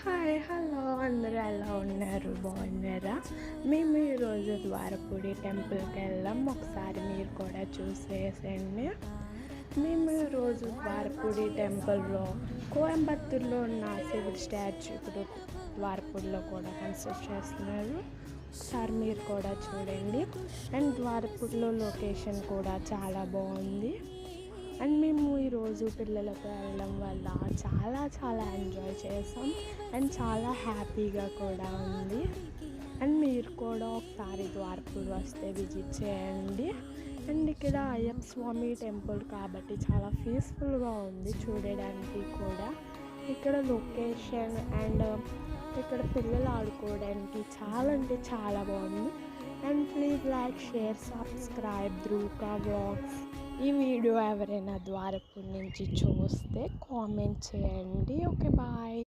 Hi hello అందరూ ఎలా ఉన్నారు బాగున్నారా? మేము ఈరోజు ద్వారపుడి టెంపుల్కి వెళ్ళాం. ఒకసారి మీరు కూడా చూసేసండి. మేము ఈరోజు ద్వారపుడి టెంపుల్లో కోయంబత్తూరులో ఉన్న శివుడి స్టాచ్యూ ఇప్పుడు ద్వారపుడిలో కూడా కన్స్ట్రక్ట్ చేస్తున్నారు. ఒకసారి మీరు కూడా చూడండి. అండ్ ద్వారపుడిలో లొకేషన్ కూడా చాలా బాగుంది. అండ్ మేము ఈరోజు పిల్లలతో వెళ్ళడం వల్ల చాలా ఎంజాయ్ చేసాం. అండ్ చాలా హ్యాపీగా కూడా ఉంది. అండ్ మీరు కూడా ఒకసారి ద్వారపుడు వస్తే విజిట్ చేయండి. అండ్ ఇక్కడ అయ్యప్ప స్వామి టెంపుల్ కాబట్టి చాలా పీస్ఫుల్గా ఉంది చూడడానికి కూడా. ఇక్కడ లొకేషన్ అండ్ ఇక్కడ పిల్లలు ఆడుకోవడానికి చాలా అంటే చాలా బాగుంది. And please like share subscribe Dhruvika vlogs. ఈ వీడియో ఎవరైనా ద్వారపుడి నుంచి చూస్తే కామెంట్ చేయండి. Okay bye.